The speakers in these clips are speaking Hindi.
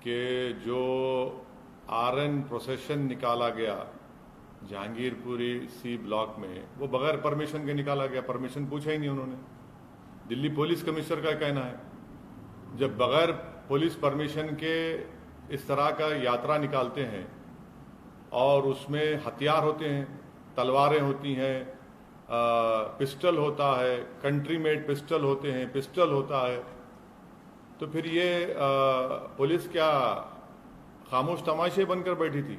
कि जो आरएन प्रोसेशन निकाला गया जहांगीरपुरी सी ब्लॉक में, वो बगैर परमिशन के निकाला गया। परमिशन पूछा ही नहीं उन्होंने। दिल्ली पुलिस कमिश्नर का कहना है, जब बगैर पुलिस परमिशन के इस तरह का यात्रा निकालते हैं और उसमें हथियार होते हैं, तलवारें होती हैं, पिस्टल होता है, कंट्री मेड पिस्टल होते हैं, पिस्टल होता है, तो फिर ये पुलिस क्या खामोश तमाशे बनकर बैठी थी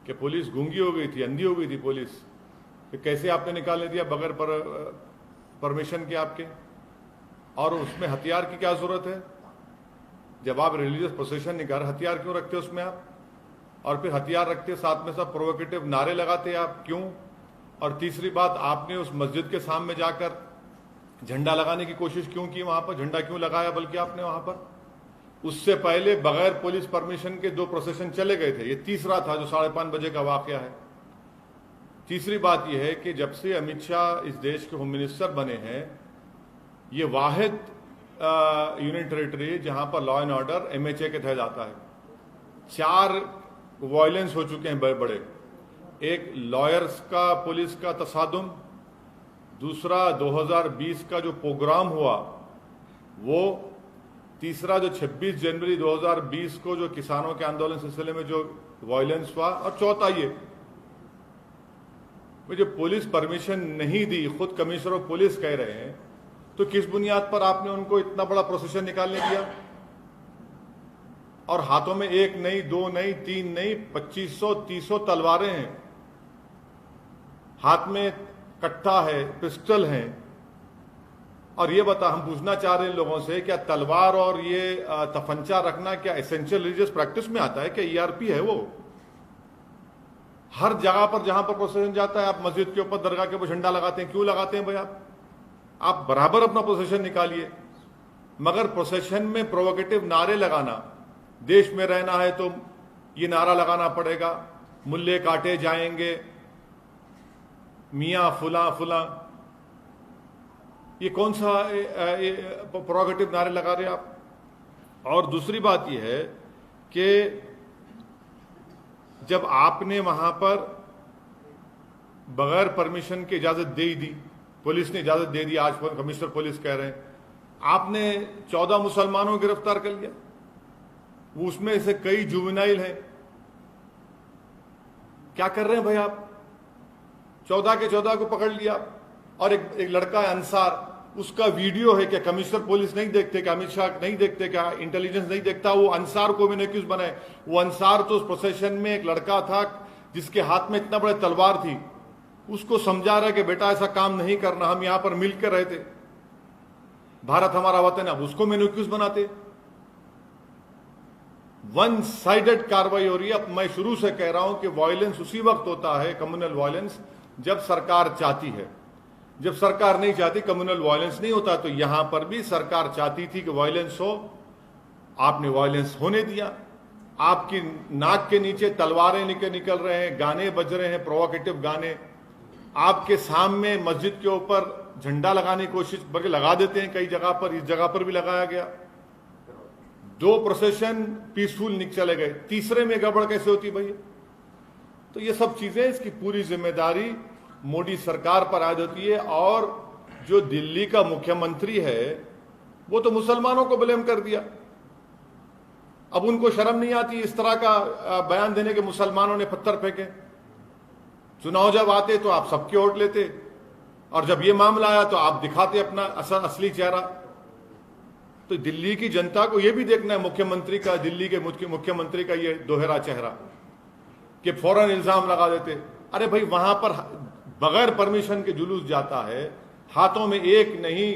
कि पुलिस गूंगी हो गई थी, अंधी हो गई थी पुलिस? तो कैसे आपने निकालने दिया बगैर परमिशन के आपके? और उसमें हथियार की क्या जरूरत है? जब आप रिलीजियस प्रोसेशन निकाल, हथियार क्यों रखते उसमें आप? और फिर हथियार रखते साथ में सब प्रोवोकेटिव नारे लगाते आप, क्यों? और तीसरी बात, आपने उस मस्जिद के सामने जाकर झंडा लगाने की कोशिश क्यों की? वहां पर झंडा क्यों लगाया बल्कि आपने वहां पर? उससे पहले बगैर पुलिस परमिशन के 2 प्रोसेशन चले गए थे। ये तीसरा था जो 5:30 बजे का वाकया है। तीसरी बात यह है कि जब से अमित शाह इस देश के होम मिनिस्टर बने हैं, ये वाहिद यूनियन टेरिटरी जहां पर लॉ एंड ऑर्डर एमएचए के तहत आता है। 4 वायलेंस हो चुके हैं बड़े बड़े। एक लॉयर्स का पुलिस का तसादुम, दूसरा 2020 का जो प्रोग्राम हुआ वो, तीसरा जो 26 जनवरी 2020 को जो किसानों के आंदोलन सिलसिले में जो वायलेंस हुआ, और चौथा ये जो पुलिस परमिशन नहीं दी, खुद कमिश्नर ऑफ पुलिस कह रहे हैं, तो किस बुनियाद पर आपने उनको इतना बड़ा प्रोसेशन निकालने दिया? और हाथों में 1 नहीं, 2 नहीं, 3 नहीं, 2500 300 तलवारें हैं, हाथ में कट्टा है, पिस्टल है। और ये बता, हम पूछना चाह रहे हैं लोगों से, क्या तलवार और ये तफंचा रखना क्या एसेंशियल रिलीजियस प्रैक्टिस में आता है? क्या ईआरपी है वो? हर जगह पर जहां पर प्रोसेशन जाता है, आप मस्जिद के ऊपर, दरगाह के ऊपर झंडा लगाते हैं, क्यों लगाते हैं भाई? आप बराबर अपना प्रोसेशन निकालिए, मगर प्रोसेशन में प्रोवोकेटिव नारे लगाना, देश में रहना है तो ये नारा लगाना पड़ेगा, मुल्ले काटे जाएंगे, मियां फुला फुला, ये कौन सा प्रोवोकेटिव नारे लगा रहे आप? और दूसरी बात यह है कि जब आपने वहां पर बगैर परमिशन की इजाजत दे दी, पुलिस ने इजाजत दे दी, आज कमिश्नर पुलिस कह रहे हैं, आपने 14 मुसलमानों को गिरफ्तार कर लिया, वो उसमें से कई जुवेनाइल हैं। क्या कर रहे हैं भाई आप? 14 के 14 को पकड़ लिया। और एक लड़का है अंसार, उसका वीडियो है। क्या कमिश्नर पुलिस नहीं देखते? क्या अमित शाह नहीं देखते? क्या इंटेलिजेंस नहीं देखता? वो अंसार को मैंने क्यों बनाए? वो अंसार तो उस प्रोसेशन में एक लड़का था जिसके हाथ में इतना बड़ा तलवार थी, उसको समझा रहा है कि बेटा ऐसा काम नहीं करना, हम यहां पर मिलकर रहते, भारत हमारा वतन है। अब उसको मैंने क्यों बनाते? वन साइडेड कार्रवाई हो रही है। अब मैं शुरू से कह रहा हूं कि वायलेंस उसी वक्त होता है, कम्युनल वायलेंस, जब सरकार चाहती है। जब सरकार नहीं चाहती, कम्युनल वायलेंस नहीं होता। तो यहां पर भी सरकार चाहती थी कि वायलेंस हो, आपने वायलेंस होने दिया। आपकी नाक के नीचे तलवारें निकल रहे हैं, गाने बज रहे हैं, प्रोवोकेटिव गाने, आपके सामने मस्जिद के ऊपर झंडा लगाने की कोशिश, बल्कि लगा देते हैं कई जगह पर, इस जगह पर भी लगाया गया। 2 प्रोसेशन पीसफुल चले गए, तीसरे में गड़बड़ कैसे होती भैया? तो ये सब चीजें, इसकी पूरी जिम्मेदारी मोदी सरकार पर आयद होती है। और जो दिल्ली का मुख्यमंत्री है वो तो मुसलमानों को ब्लेम कर दिया। अब उनको शर्म नहीं आती इस तरह का बयान देने के मुसलमानों ने पत्थर फेंके? चुनाव जब आते तो आप सबके वोट लेते, और जब ये मामला आया तो आप दिखाते अपना असली चेहरा। तो दिल्ली की जनता को यह भी देखना है मुख्यमंत्री का, दिल्ली के मुख्यमंत्री का ये दोहरा चेहरा, कि फौरन इल्जाम लगा देते। अरे भाई, वहां पर बगैर परमिशन के जुलूस जाता है, हाथों में 1 नहीं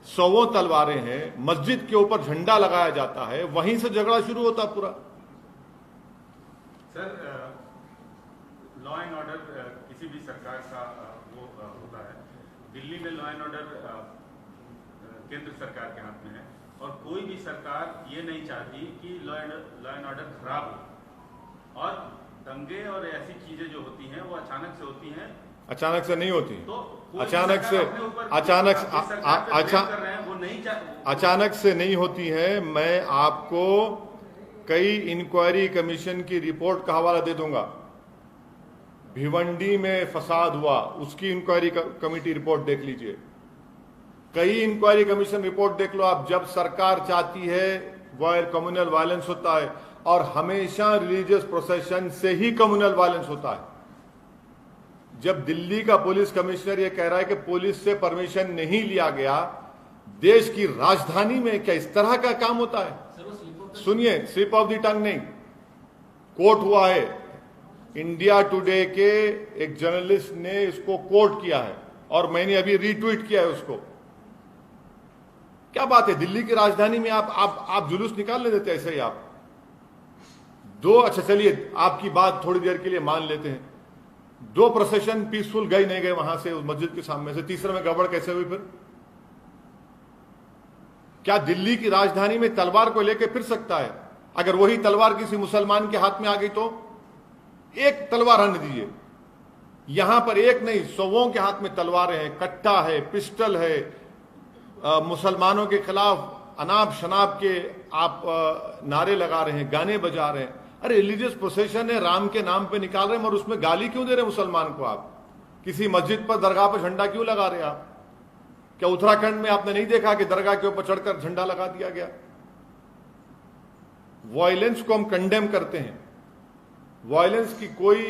100 तलवारें हैं, मस्जिद के ऊपर झंडा लगाया जाता है, वहीं से झगड़ा शुरू होता पूरा। सर, लॉ एंड ऑर्डर किसी भी सरकार का वो होता है। दिल्ली में लॉ एंड ऑर्डर केंद्र सरकार के हाथ में है, और कोई भी सरकार ये नहीं चाहती कि लॉ एंड ऑर्डर खराब हो। और दंगे और ऐसी चीजें जो होती हैं वो अचानक से होती हैं। अचानक से नहीं होती, तो अचानक से नहीं होती है। मैं आपको कई इंक्वायरी कमीशन की रिपोर्ट का हवाला दे दूंगा। भिवंडी में फसाद हुआ, उसकी इंक्वायरी कमेटी रिपोर्ट देख लीजिए। कई इंक्वायरी कमीशन रिपोर्ट देख लो आप। जब सरकार चाहती है कम्युनल वायलेंस होता है, और हमेशा रिलीजियस प्रोसेशन से ही कम्युनल वायलेंस होता है। जब दिल्ली का पुलिस कमिश्नर यह कह रहा है कि पुलिस से परमिशन नहीं लिया गया, देश की राजधानी में क्या इस तरह का काम होता है? सुनिए, स्लिप ऑफ द टंग नहीं, कोर्ट हुआ है। इंडिया टुडे के एक जर्नलिस्ट ने इसको कोट किया है और मैंने अभी रीट्वीट किया है उसको। क्या बात है, दिल्ली की राजधानी में आप जुलूस निकालने देते ऐसे ही आप दो? अच्छा चलिए, आपकी बात थोड़ी देर के लिए मान लेते हैं। 2 प्रोसेशन पीसफुल गए नहीं गए वहां से, उस मस्जिद के सामने से, तीसरे में गड़बड़ कैसे हुई फिर? क्या दिल्ली की राजधानी में तलवार को लेकर फिर सकता है? अगर वही तलवार किसी मुसलमान के हाथ में आ गई तो एक तलवार आने दीजिए। यहां पर एक नहीं, 100 के हाथ में तलवारें हैं, कट्टा है, पिस्टल है, मुसलमानों के खिलाफ अनाप शनाप के आप नारे लगा रहे हैं, गाने बजा रहे हैं। अरे रिलीजियस प्रोसेशन है, राम के नाम पे निकाल रहे हैं, और उसमें गाली क्यों दे रहे हैं मुसलमान को? आप किसी मस्जिद पर, दरगाह पर झंडा क्यों लगा रहे हैं आप? क्या उत्तराखंड में आपने नहीं देखा कि दरगाह के ऊपर चढ़कर झंडा लगा दिया गया? वायलेंस को हम कंडेम करते हैं, वायलेंस की कोई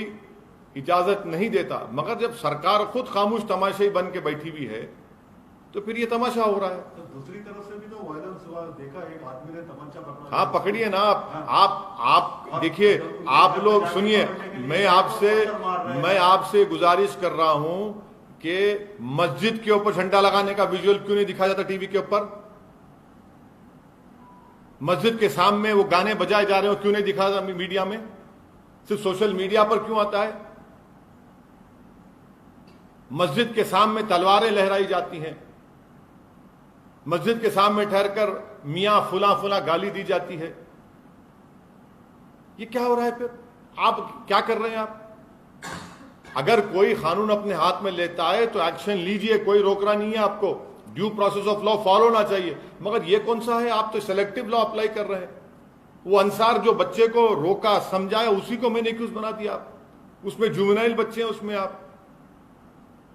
इजाजत नहीं देता, मगर जब सरकार खुद खामोश तमाशाई बन के बैठी हुई है तो फिर ये तमाशा हो रहा है। तो दूसरी तरफ से भी तो वायलेंस हुआ, देखा एक आदमी ने तमंचा पकड़ा। हाँ, पकड़िए ना आप देखिए, आप लोग सुनिए, मैं आपसे गुजारिश कर रहा हूं कि मस्जिद के ऊपर झंडा लगाने का विजुअल क्यों नहीं दिखाया जाता टीवी के ऊपर? मस्जिद के सामने वो गाने बजाए जा रहे हो, क्यों नहीं दिखा जाता मीडिया में? सिर्फ सोशल मीडिया पर क्यों आता है? मस्जिद के सामने तलवारें लहराई जाती हैं, मस्जिद के सामने ठहरकर मियां फुला फुला गाली दी जाती है। ये क्या हो रहा है? फिर आप क्या कर रहे हैं? आप अगर कोई कानून अपने हाथ में लेता है तो एक्शन लीजिए, कोई रोक रहा नहीं है आपको। Due process of law follow होना चाहिए, मगर ये कौन सा है? आप तो सिलेक्टिव लॉ अप्लाई कर रहे हैं। वो अंसार जो बच्चे को रोका, समझाया, उसी को मैंने एक्यूज बना दिया आप। उसमें जुवेनाइल बच्चे हैं, उसमें आप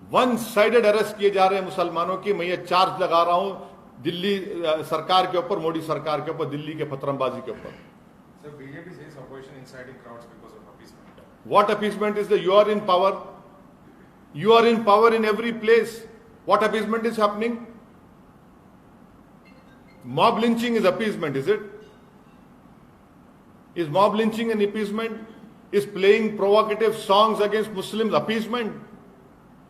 वन साइडेड अरेस्ट किए जा रहे हैं मुसलमानों की। मैं ये चार्ज लगा रहा हूं दिल्ली सरकार के ऊपर, मोदी सरकार के ऊपर, दिल्ली के पत्रंबाजी के ऊपर। Sir, BJP says opposition inciting crowds because of appeasement. What appeasement is that? You are in power. You are in power in every place. What appeasement is happening? Mob lynching is appeasement, is it? Is mob lynching an appeasement? Is playing provocative songs against Muslims appeasement?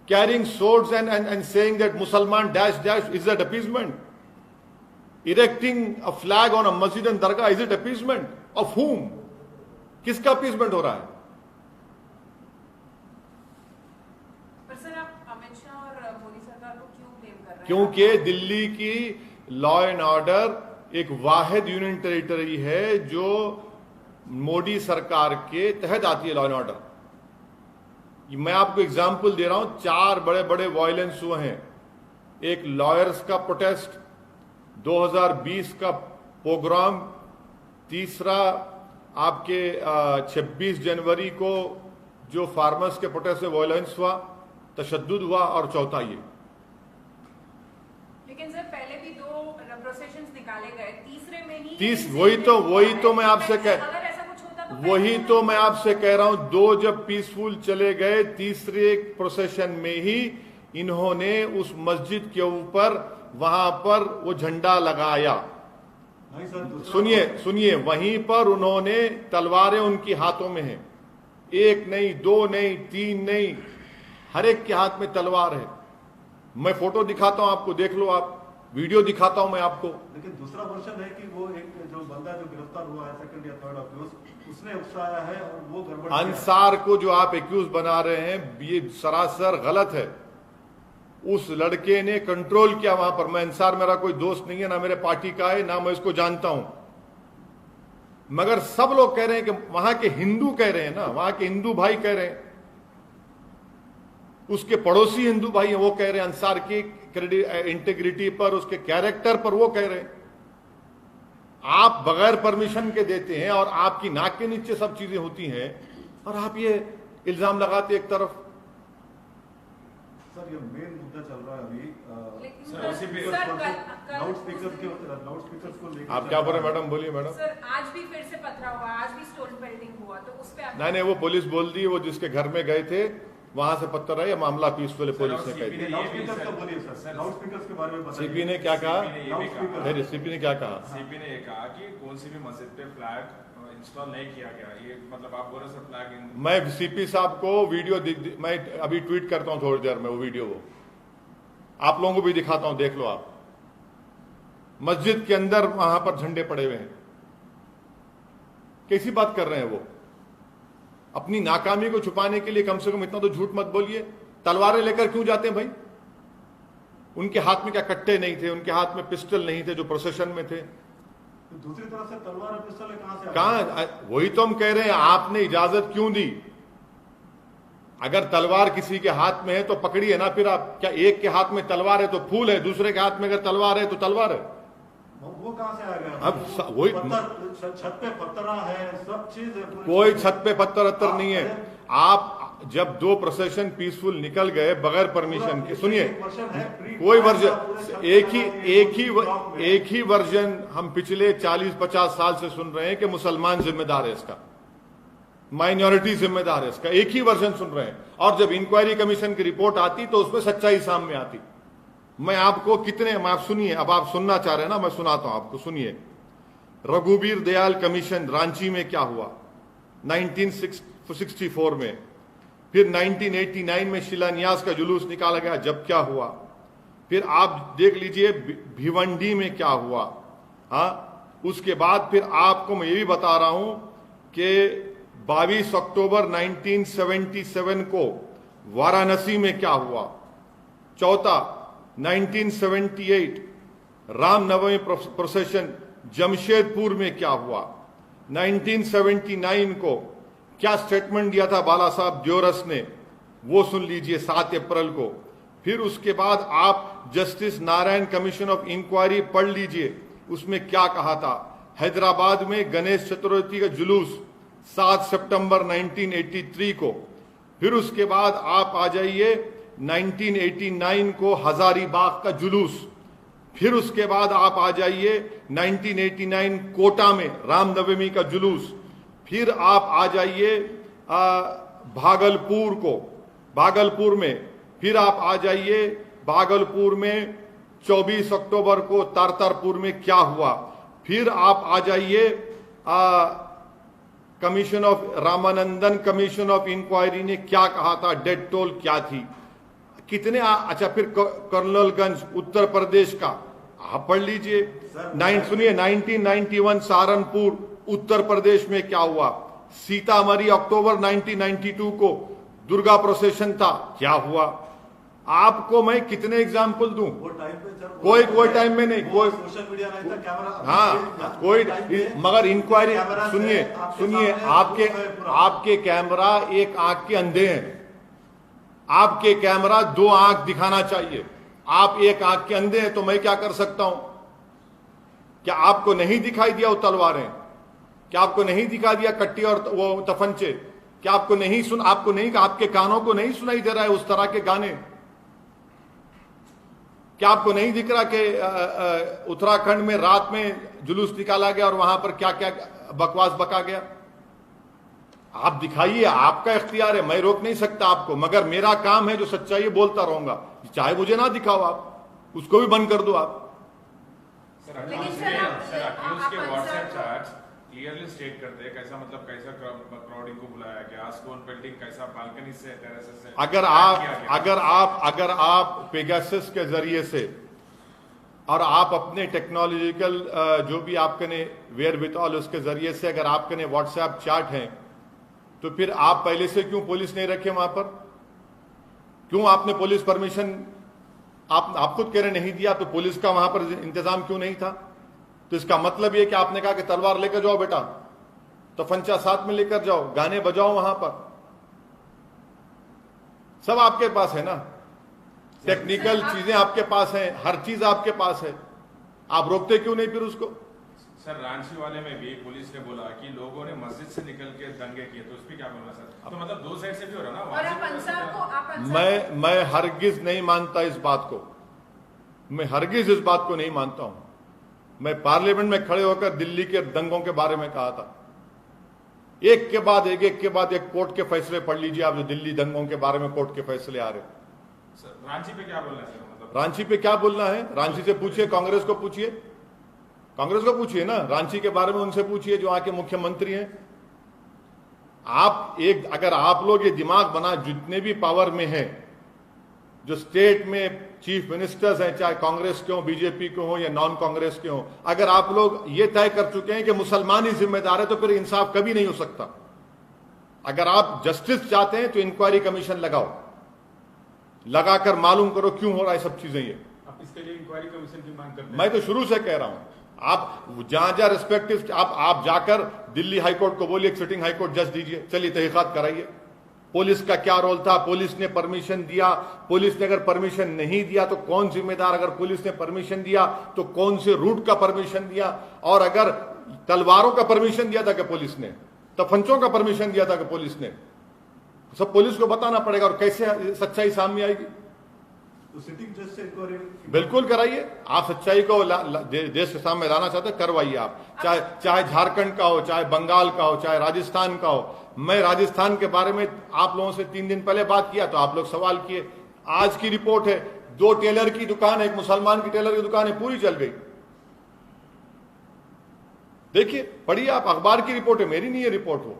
Carrying swords and saying that Musalman dash dash, is that appeasement? Erecting a flag on a masjid and dargah, is it appeasement? Of whom? किसका appeasement हो रहा है? पर सर, आप अमित शाह और मोदी सरकार को क्यों ब्लेम कर रहे हैं? क्योंकि दिल्ली की लॉ एंड ऑर्डर एक वाहिद यूनियन टेरिटरी है जो मोदी सरकार के तहत आती है। लॉ एंड ऑर्डर, मैं आपको एग्जाम्पल दे रहा हूं। 4 बड़े बड़े वायलेंस हुए हैं। एक लॉयर्स का प्रोटेस्ट, 2020 का पोग्राम, तीसरा आपके 26 जनवरी को जो फार्मर्स के प्रोटेस्ट में वायलेंस हुआ, तशद्दुद हुआ, और चौथा ये। लेकिन सर, पहले भी 2 प्रोसेशंस निकाले गए, तीसरे में ही वही तो मैं आपसे अगर ऐसा कुछ होता तो वही तो मैं आपसे कह रहा हूं। 2 जब पीसफुल चले गए, तीसरे प्रोसेशन में ही इन्होंने उस मस्जिद के ऊपर वहां पर वो झंडा लगाया। सुनिए, वहीं पर उन्होंने तलवारें उनकी हाथों में हैं, 1 नहीं, 2 नहीं, 3 नहीं, हर एक के हाथ में तलवार है। मैं फोटो दिखाता हूं आपको, देख लो आप, वीडियो दिखाता हूं मैं आपको। लेकिन दूसरा वर्षन है कि वो एक जो बंदा जो गिरफ्तार हुआ है, सेकंड या थर्ड अक्यूज, उसने उकसाया है और वो गड़बड़। अंसार को जो आप एक्यूज बना रहे हैं, ये सरासर गलत है। उस लड़के ने कंट्रोल किया वहां पर। मैं अंसार मेरा कोई दोस्त नहीं है, ना मेरे पार्टी का है, ना मैं इसको जानता हूं, मगर सब लोग कह रहे हैं कि वहां के हिंदू कह रहे हैं ना, वहां के हिंदू भाई कह रहे हैं, उसके पड़ोसी हिंदू भाई हैं, वो कह रहे हैं अंसार की इंटीग्रिटी पर, उसके कैरेक्टर पर वो कह रहे हैं। आप बगैर परमिशन के देते हैं और आपकी नाक के नीचे सब चीजें होती हैं और आप ये इल्जाम लगाते एक तरफ। सर, ये मेन मुद्दा चल रहा है अभी लेकिन सर, सर, उसी पे- सर, लाउडस्पीकर्स को लेकर आप क्या बोल रहे हैं मैडम, बोलिए मैडम। सर आज भी फिर से पथराव हुआ, आज भी स्टोन पेल्टिंग हुआ, तो उस पे आप नहीं, वो पुलिस बोल दी, वो जिसके घर में गए थे वहां से पत्थर है, ये मामला पीसफुल है, पुलिस ने कह दिया। लाउडस्पीकर्स का बोलिए सर, लाउडस्पीकर्स के बारे में बताइए। सीपी ने क्या कहा? सीपी ने ये भी कहा, नहीं, सीपी ने क्या कहा? सीपी ने ये कहा कि कौन सी भी मस्जिद पे फ्लैग इंस्टॉल नहीं किया गया। ये मतलब आप बोल रहे सर फ्लैग मैं सीपी साहब को वीडियो मैं अभी ट्वीट करता हूं थोड़ी देर में, वो वीडियो वो आप लोगों को भी दिखाता हूं, देख लो आप। मस्जिद के अंदर वहां पर झंडे पड़े हुए हैं, कैसी बात कर रहे हैं वो? अपनी नाकामी को छुपाने के लिए कम से कम इतना तो झूठ मत बोलिए। तलवारें लेकर क्यों जाते हैं भाई? उनके हाथ में क्या कट्टे नहीं थे? उनके हाथ में पिस्टल नहीं थे जो प्रोसेशन में थे? दूसरी तरफ से तलवार और पिस्तौल कहां से कहां? वही तो हम कह रहे हैं, आपने इजाजत क्यों दी? अगर तलवार किसी के हाथ में है तो पकड़िए ना फिर आप। क्या एक के हाथ में तलवार है तो फूल है, दूसरे के हाथ में अगर तलवार है तो तलवार है? वो कहां से आ गया? अब वही छत पे पत्थरा है, सब चीज है। कोई छत पे पत्थर अत्तर नहीं है। आप जब दो प्रोसेशन पीसफुल निकल गए बगैर परमिशन के, सुनिए, कोई वर्जन एक ही वर्जन हम पिछले 40-50 साल से सुन रहे हैं कि मुसलमान जिम्मेदार है इसका, माइनॉरिटी जिम्मेदार है इसका, एक ही वर्जन सुन रहे हैं। और जब इंक्वायरी कमीशन की रिपोर्ट आती तो उसमें सच्चाई सामने आती। मैं आपको आप सुनिए, अब आप सुनना चाह रहे हैं ना, मैं सुनाता हूं आपको, सुनिए। रघुवीर दयाल कमीशन रांची में क्या हुआ 1964 में, फिर 1989 में शिलान्यास का जुलूस निकाला गया, जब क्या हुआ, फिर आप देख लीजिए भिवंडी में क्या हुआ। हाँ, उसके बाद फिर आपको मैं ये भी बता रहा हूं कि 22 अक्टूबर 1977 को वाराणसी में क्या हुआ। चौथा, 1978 रामनवमी प्रोसेशन जमशेदपुर में क्या हुआ। 1979 को क्या स्टेटमेंट दिया था बाला साहब द्योरस ने, वो सुन लीजिए 7 अप्रैल को। फिर उसके बाद आप justice Narayan commission of inquiry पढ़ लीजिए, उसमें क्या कहा था। हैदराबाद में गणेश चतुर्थी का जुलूस 7 सितंबर 1983 को। फिर उसके बाद आप आ जाइए 1989 को हजारीबाग का जुलूस। फिर उसके बाद आप आ जाइए 1989 कोटा में रामनवमी का जुलूस। फिर आप आ जाइए भागलपुर को, भागलपुर में। फिर आप आ जाइए भागलपुर में 24 अक्टूबर को तारतारपुर में क्या हुआ। फिर आप आ जाइए commission of Ramanandan commission of inquiry ने क्या कहा था, डेथ टोल क्या थी, कितने अच्छा। फिर कर्नलगंज उत्तर प्रदेश का आप पढ़ लीजिए। सुनिए 1991 सहारनपुर उत्तर प्रदेश में क्या हुआ। सीतामढ़ी अक्टूबर 1992 को दुर्गा प्रोसेशन था, क्या हुआ। आपको मैं कितने एग्जाम्पल दूं? वो टाइम पे सर, कोई टाइम में नहीं, कोई सोशल मीडिया नहीं था, कैमरा। हाँ कोई, मगर इंक्वायरी सुनिए आपके कैमरा एक आंख के अंधे हैं। आपके कैमरा 2 आंख दिखाना चाहिए, आप एक आंख के अंधे हैं, तो मैं क्या कर सकता हूं? क्या आपको नहीं दिखाई दिया वो तलवारें? क्या आपको नहीं दिखा दिया कट्टी और वो तफंचे? क्या आपको नहीं आपके कानों को नहीं सुनाई दे रहा है उस तरह के गाने? क्या आपको नहीं दिख रहा कि उत्तराखंड में रात में जुलूस निकाला गया और वहां पर क्या क्या बकवास बका गया? आप दिखाइए, आपका इख्तियार है, मैं रोक नहीं सकता आपको, मगर मेरा काम है जो सच्चाई बोलता रहूंगा। चाहे मुझे ना दिखाओ, आप उसको भी बंद कर दो आप। व्हाट्सएप चैट्स क्लियरली स्टेट करते हैं कैसा, मतलब कैसा क्राउडिंग को बुलाया गया, स्टोन पेल्टिंग कैसा, बालकनी से, टेरेस से। अगर आप पेगासस के जरिए से और आप अपने टेक्नोलॉजिकल जो भी आपके ने वेयर विथऑल उसके जरिए से अगर आपके ने व्हाट्सएप चैट हैं, तो फिर आप पहले से क्यों पुलिस नहीं रखे वहां पर? क्यों आपने पुलिस परमिशन आप खुद कह रहे नहीं दिया, तो पुलिस का वहां पर इंतजाम क्यों नहीं था? तो इसका मतलब यह कि आपने कहा कि तलवार लेकर जाओ बेटा, तो फंचा साथ में लेकर जाओ, गाने बजाओ वहां पर, सब आपके पास है ना, टेक्निकल चीजें आपके पास हैं, हर चीज आपके पास है, आप रोकते क्यों नहीं फिर उसको? सर रांची वाले में भी पुलिस ने बोला कि लोगों ने मस्जिद से निकल के दंगे किए, तो उस पर क्या बोलना सर? तो मतलब दो साइड से भी हो रहा ना। और आप अंसार को मैं हरगिज नहीं मानता इस बात को, मैं हरगिज इस बात को नहीं मानता हूं। मैं पार्लियामेंट में खड़े होकर दिल्ली के दंगों के बारे में कहा था, एक के बाद एक कोर्ट के फैसले पढ़ लीजिए आप, जो दिल्ली दंगों के बारे में कोर्ट के फैसले आ रहे। सर रांची पे क्या बोलना है सर? मतलब रांची पे क्या बोलना है? रांची से पूछिए, कांग्रेस को पूछिए, कांग्रेस को पूछिए ना, रांची के बारे में उनसे पूछिए जो आके मुख्यमंत्री हैं। अगर आप लोग ये दिमाग बना, जितने भी पावर में हैं, जो स्टेट में चीफ मिनिस्टर्स हैं, चाहे कांग्रेस के हो, बीजेपी के हो या नॉन कांग्रेस के हो, अगर आप लोग ये तय कर चुके हैं कि मुसलमान ही जिम्मेदार है, तो फिर इंसाफ कभी नहीं हो सकता। अगर आप जस्टिस चाहते हैं तो इंक्वायरी कमीशन लगाओ, लगाकर मालूम करो क्यों हो रहा है सब चीजें। ये आप इसके लिए इंक्वायरी कमीशन की मांग करते हैं? मैं तो शुरू से कह रहा हूं, आप जहां रिस्पेक्टिव आप जाकर दिल्ली हाईकोर्ट को बोलिए, सिटिंग हाईकोर्ट जज दीजिए, चलिए तहकीकात कराइए, पुलिस का क्या रोल था, पुलिस ने परमिशन दिया, पुलिस ने अगर परमिशन नहीं दिया तो कौन जिम्मेदार, अगर पुलिस ने परमिशन दिया तो कौन से रूट का परमिशन दिया, और अगर तलवारों का परमिशन दिया था कि पुलिस ने, तफंचों का परमिशन दिया था कि पुलिस ने, सब पुलिस को बताना पड़ेगा, और कैसे सच्चाई सामने आएगी। तो सिटिंग जज से इंक्वायरी बिल्कुल कराइए, आप सच्चाई को देश के सामने लाना चाहते हैं, करवाइए आप, चाहे झारखंड का हो, चाहे बंगाल का हो, चाहे राजस्थान का हो। मैं राजस्थान के बारे में आप लोगों से 3 दिन पहले बात किया तो आप लोग सवाल किए, आज की रिपोर्ट है, 2 टेलर की दुकान है, एक मुसलमान की टेलर की दुकान है, पूरी चल गई। देखिए, पढ़िए आप, अखबार की रिपोर्ट है, मेरी नहीं है रिपोर्ट वो।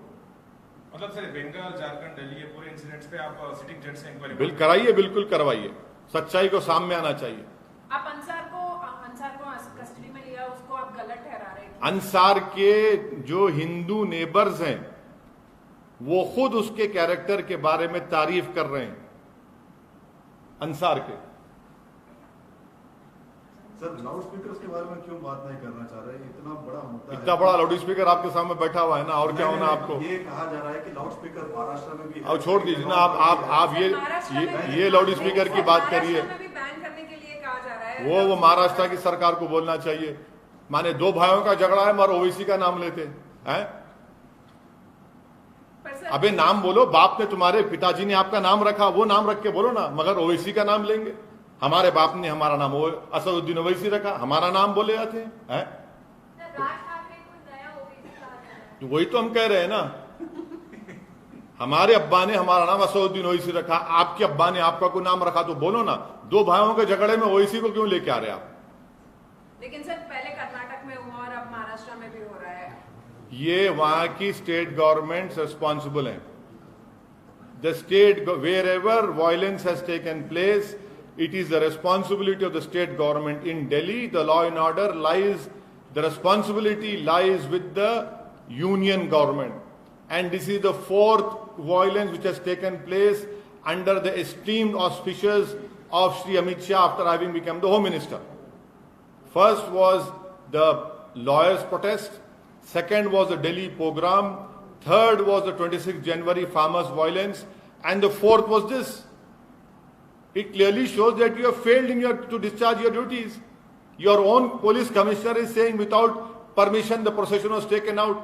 मतलब सर बंगाल, झारखंड, दिल्ली, ये पूरे इंसिडेंट्स पे आप सिटिंग जज से इंक्वायरी बिल्कुल कराइए, बिल्कुल करवाइए, सच्चाई को सामने आना चाहिए। आप अंसार को कस्टडी में लिया, उसको आप गलत ठहरा रहे हैं। अंसार के जो हिंदू नेबर्स हैं वो खुद उसके कैरेक्टर के बारे में तारीफ कर रहे हैं, अंसार के। सर लाउड स्पीकर के बारे में क्यों बात नहीं करना चाह रहे? इतना बड़ा मुद्दा है, इतना बड़ा लाउड स्पीकर आपके सामने बैठा हुआ है ना, और क्या होना आपको? ये कहा जा रहा है कि लाउड स्पीकर महाराष्ट्र में भी है। अब छोड़ दीजिए ना, आप ये लाउड स्पीकर की बात करिए, महाराष्ट्र में भी बैन करने के लिए कहा जा रहा है। वो महाराष्ट्र की सरकार को बोलना चाहिए। माने 2 भाइयों का झगड़ा है, मगर ओवैसी का नाम लेते हैं। अबे नाम बोलो, बाप ने, तुम्हारे पिताजी ने आपका नाम रखा, वो नाम रख के बोलो ना, मगर ओवैसी का नाम लेंगे। हमारे बाप ने हमारा नाम असदुद्दीन ओवैसी रखा, हमारा नाम बोले जाते हैं। वही तो हम कह रहे हैं ना, हमारे अब्बा ने हमारा नाम असदुद्दीन ओवैसी रखा, आपके अब्बा ने आपका कोई नाम रखा, तो बोलो ना। 2 भाइयों के झगड़े में ओवैसी को क्यों लेके आ रहे आप? लेकिन सर पहले कर्नाटक में हुआ और अब महाराष्ट्र में भी हो रहा है। ये वहां की स्टेट गवर्नमेंट रिस्पॉन्सिबल है। The state, wherever violence has taken place, it is the responsibility of the state government. In Delhi, the law and order lies, the responsibility lies with the union government. And this is the 4th violence which has taken place under the esteemed auspices of Shri Amit Shah after having become the Home Minister. First was the lawyers' protest, second was the Delhi pogrom, third was the 26th January farmers' violence, and the 4th was this. It clearly shows that you have failed to discharge your duties. Your own police commissioner is saying without permission the procession was taken out.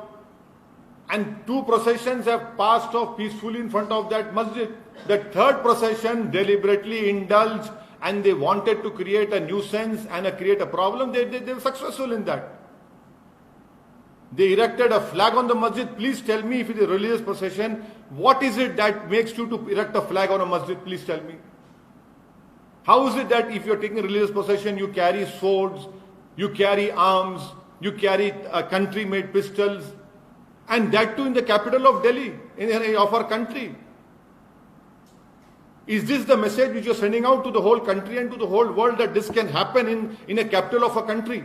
And 2 processions have passed off peacefully in front of that masjid. The 3rd procession deliberately indulged and they wanted to create a nuisance and create a problem. They were successful in that. They erected a flag on the masjid. Please tell me, if it is a religious procession, what is it that makes you to erect a flag on a masjid? Please tell me. How is it that if you're taking a religious procession, you carry swords, you carry arms, you carry country-made pistols, and that too in the capital of Delhi, of our country? Is this the message which you're sending out to the whole country and to the whole world, that this can happen in a capital of a country?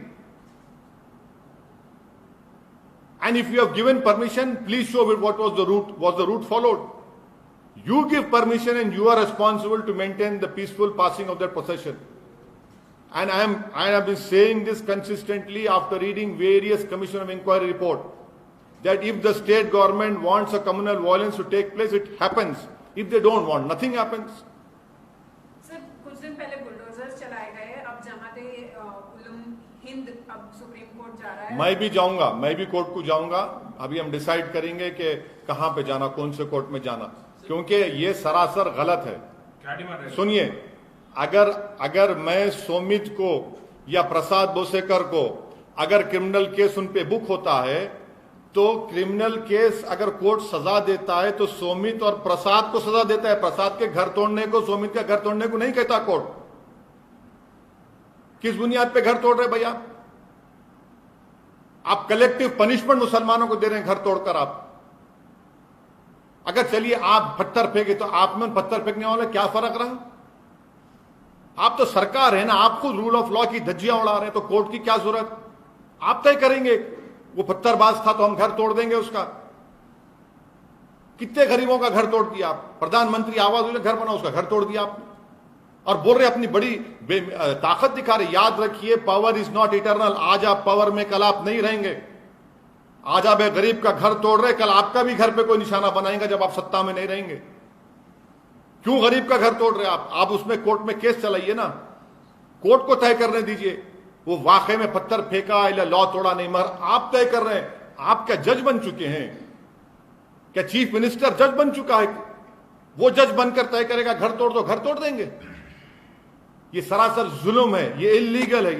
And if you have given permission, please show what was the route. Was the route followed? You give permission and you are responsible to maintain the peaceful passing of that procession. And I have been saying this consistently after reading various Commission of Inquiry report, that if the state government wants a communal violence to take place, it happens. If they don't want, nothing happens. Sir कुछ दिन पहले बुलडोजर्स चलाए गए, अब जमाते उलम हिंद अब सुप्रीम कोर्ट जा रहा है। मैं भी जाऊंगा, मैं भी कोर्ट को जाऊंगा। अभी हम डिसाइड करेंगे कि कहां पे जाना, कौन से कोर्ट में जाना, क्योंकि ये सरासर गलत है। क्या डिमांड है? सुनिए, अगर मैं सोमित को या प्रसाद बोसेकर को अगर क्रिमिनल केस उन पे बुक होता है, तो क्रिमिनल केस अगर कोर्ट सजा देता है तो सोमित और प्रसाद को सजा देता है। प्रसाद के घर तोड़ने को, सोमित का घर तोड़ने को नहीं कहता कोर्ट। किस बुनियाद पे घर तोड़ रहे भैया? आप कलेक्टिव पनिशमेंट मुसलमानों को दे रहे हैं घर तोड़कर। आप अगर चलिए आप पत्थर फेंके तो आप में पत्थर फेंकने वाले क्या फर्क रहा? आप तो सरकार है ना, आप खुद रूल ऑफ लॉ की धज्जियां उड़ा रहे हैं, तो कोर्ट की क्या जरूरत? आप तय करेंगे। वो पत्थरबाज था तो हम घर तोड़ देंगे उसका। कितने गरीबों का घर तोड़ दिया आप? प्रधानमंत्री आवास योजना घर बना, उसका घर तोड़ दिया आपने, और बोल रहे अपनी बड़ी ताकत दिखा रहे। याद रखिए, पावर इज नॉट इटर्नल। आज आप पावर में, कल आप नहीं रहेंगे। आज आप एक गरीब का घर तोड़ रहे, कल आपका भी घर पे कोई निशाना बनाएगा जब आप सत्ता में नहीं रहेंगे। क्यों गरीब का घर तोड़ रहे आप उसमें कोर्ट में केस चलाइए ना, कोर्ट को तय करने दीजिए वो वाकई में पत्थर फेंका या लॉ तोड़ा नहीं, मगर आप तय कर रहे हैं। आप क्या जज बन चुके हैं? क्या चीफ मिनिस्टर जज बन चुका है? वो जज बनकर तय करेगा घर तोड़ दो, घर तोड़ देंगे। ये सरासर जुल्म है, ये इलीगल है,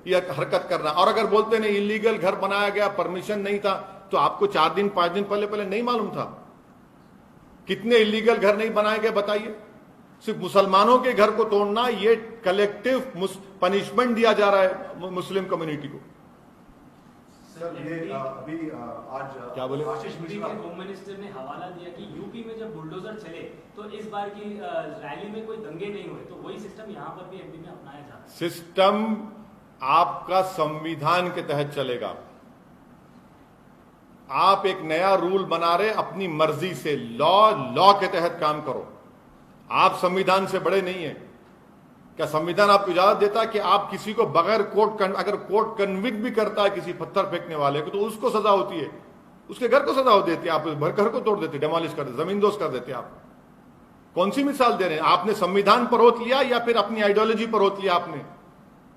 ये हरकत करना। और अगर बोलते नहीं इलीगल घर बनाया गया, परमिशन नहीं था, तो आपको 4 दिन 5 दिन पहले नहीं मालूम था? कितने इलीगल घर नहीं बनाए गए बताइए? सिर्फ मुसलमानों के घर को तोड़ना, ये कलेक्टिव पनिशमेंट दिया जा रहा है मुस्लिम कम्युनिटी को। सर ये अभी आज क्या बोले? आशीष मिश्रा होम मिनिस्टर ने हवाला दिया कि यूपी में जब बुलडोजर चले तो इस बार की रैली में कोई दंगे नहीं हुए, तो वही सिस्टम यहाँ पर भी एमपी में अपनाया जा रहा है। सिस्टम आपका संविधान के तहत चलेगा। आप एक नया रूल बना रहे अपनी मर्जी से, लॉ के तहत काम करो। आप संविधान से बड़े नहीं है। क्या संविधान आपको इजाजत देता है कि आप किसी को बगैर अगर कोर्ट कन्विक्ट भी करता है किसी पत्थर फेंकने वाले को, तो उसको सजा होती है, उसके घर को सजा हो देती है। आप घर को तोड़ देते, डेमोलिश कर देते, जमींदोज कर देते। आप कौन सी मिसाल दे रहे हैं? आपने संविधान पर रोक लिया या फिर अपनी आइडियोलॉजी पर रोक लिया आपने?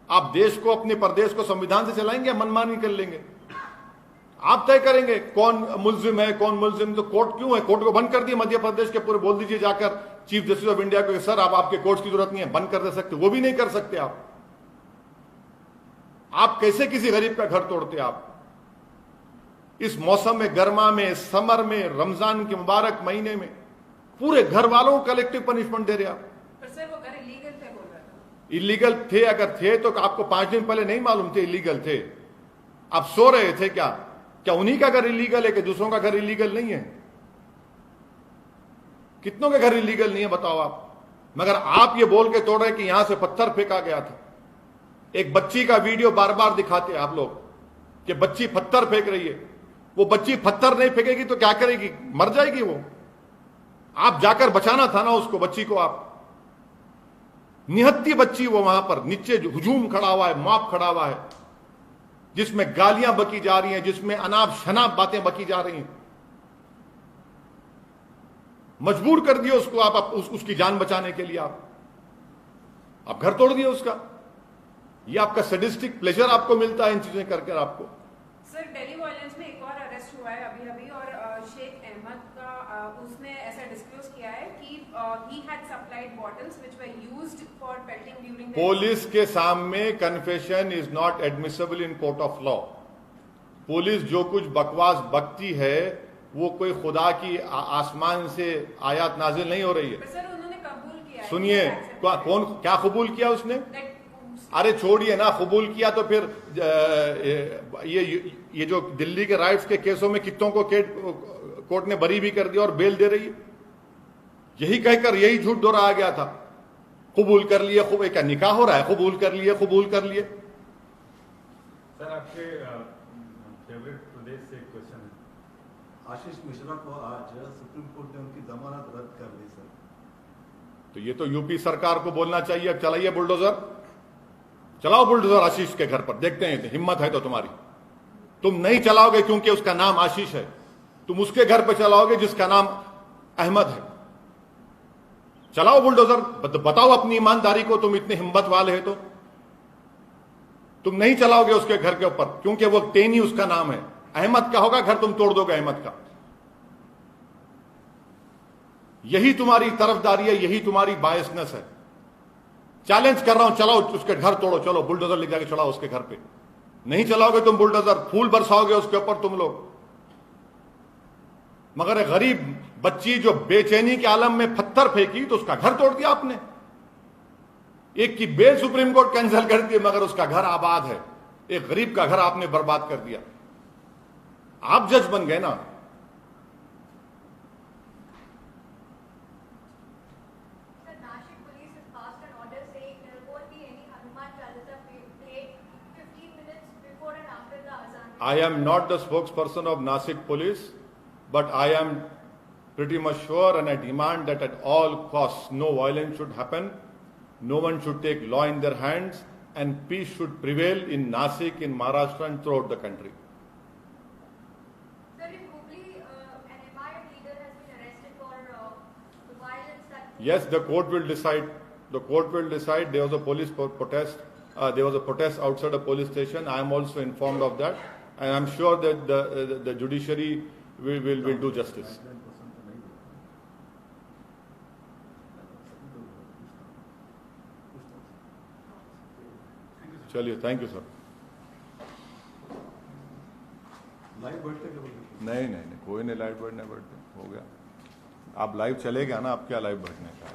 आप देश को, अपने प्रदेश को संविधान से चलाएंगे या मनमानी कर लेंगे? आप तय करेंगे कौन मुल्जिम है, कौन मुल्जिम। तो कोर्ट क्यों है? कोर्ट को बंद कर दिए मध्य प्रदेश के पूरे। बोल दीजिए जाकर चीफ जस्टिस ऑफ इंडिया को, सर अब आपके कोर्ट की जरूरत नहीं है, बंद कर दे सकते। वो भी नहीं कर सकते आप कैसे किसी गरीब का घर तोड़ते? आप इस मौसम में, गर्मा में, समर में, रमजान के मुबारक महीने में पूरे घर वालों को कलेक्टिव पनिशमेंट दे रहे आप। पर सर वो घर इलीगल थे बोल रहा था। इलीगल थे? अगर थे तो आपको 5 दिन पहले नहीं मालूम थे इलीगल थे? आप सो रहे थे क्या उन्हीं का घर इलीगल है कि दूसरों का घर इलीगल नहीं है? कितनों के घर इलीगल नहीं है बताओ आप? मगर आप ये बोल के तोड़ रहे कि यहां से पत्थर फेंका गया था। एक बच्ची का वीडियो बार बार दिखाते हैं आप लोग कि बच्ची पत्थर फेंक रही है। वो बच्ची पत्थर नहीं फेंकेगी तो क्या करेगी? मर जाएगी वो। आप जाकर बचाना था ना उसको, बच्ची को। आप निहत्ती बच्ची वो वहां पर नीचे हुजूम खड़ा हुआ है, मॉब खड़ा हुआ है, जिसमें गालियां बकी जा रही हैं, जिसमें अनाप शनाप बातें बकी जा रही हैं। मजबूर कर दिया उसको आप उसकी जान बचाने के लिए। आप घर तोड़ दिए उसका। ये आपका सैडिस्टिक प्लेजर आपको मिलता है इन चीजें करके आपको। सर दिल्ली वायलेंस में एक और अरेस्ट हुआ है अभी और शेख अहमद का उसने ऐसा डिस्क्लोज किया है कि he had supplied bottles which were used for pelting during the police के सामने confession is not admissible in court of law. Police जो कुछ बकवास बकती है वो कोई खुदा की आसमान से आयत नाजिल नहीं हो रही है। पर सर उन्होंने कबूल किया है। सुनिए, कौन क्या कबूल किया उसने? अरे छोड़िए ना, कबूल किया तो फिर ये जो दिल्ली के राइट्स के केसों में कितनों को कोर्ट ने बरी भी कर दिया और बेल दे रही है। यही कहकर यही झूठ दोहराया गया था, कबूल कर लिए। क्या निकाह हो रहा है? कबूल कर लिए, कबूल कर लिए। सर आपके फेवरेट प्रदेश से एक क्वेश्चन है। आशीष मिश्रा को आज सुप्रीम कोर्ट ने उनकी जमानत रद्द कर दी सर। तो ये तो यूपी सरकार को बोलना चाहिए, अब चलाइए बुलडोजर, चलाओ बुलडोजर आशीष के घर पर, देखते हैं हिम्मत है तो तुम्हारी। तुम नहीं चलाओगे क्योंकि उसका नाम आशीष है, तुम उसके घर पर चलाओगे जिसका नाम अहमद है। चलाओ बुलडोजर, बताओ अपनी ईमानदारी को, तुम इतने हिम्मत वाले हैं तो तुम नहीं चलाओगे उसके घर के ऊपर, क्योंकि वो टेनी उसका नाम है। अहमद का होगा घर, तुम तोड़ दोगे अहमद का। यही तुम्हारी तरफदारी है, यही तुम्हारी बायसनेस है। चैलेंज कर रहा हूं, चलाओ उसके घर तोड़ो, चलो बुलडोजर ले जाके चलाओ उसके घर पे। नहीं चलाओगे तुम बुलडोजर, फूल बरसाओगे उसके ऊपर तुम लोग। मगर एक गरीब बच्ची जो बेचैनी के आलम में पत्थर फेंकी तो उसका घर तोड़ दिया आपने। एक की बेल सुप्रीम कोर्ट कैंसिल कर दी, मगर उसका घर आबाद है। एक गरीब का घर आपने बर्बाद कर दिया। आप जज बन गए ना। Nashik police has passed an order saying there won't be any Hanuman Chalisa played 15 minutes before and after the azan. I am not the spokesperson of Nashik police, but I am pretty much sure and I demand that at all costs no violence should happen, no one should take law in their hands, and peace should prevail in Nashik, in Maharashtra and throughout the country. Sir, in Hubli, an MIM leader has been arrested for the violence that... Yes, the court will decide. The court will decide. There was a police protest. There was a protest outside a police station. I am also informed of that, and I am sure that the judiciary will do justice. चलिए, थैंक यू सर। लाइव बैठते क्या बोलते? नहीं, कोई नहीं लाइव बैठने बैठते, हो गया। आप लाइव चले गया ना, आप क्या लाइव बैठने का।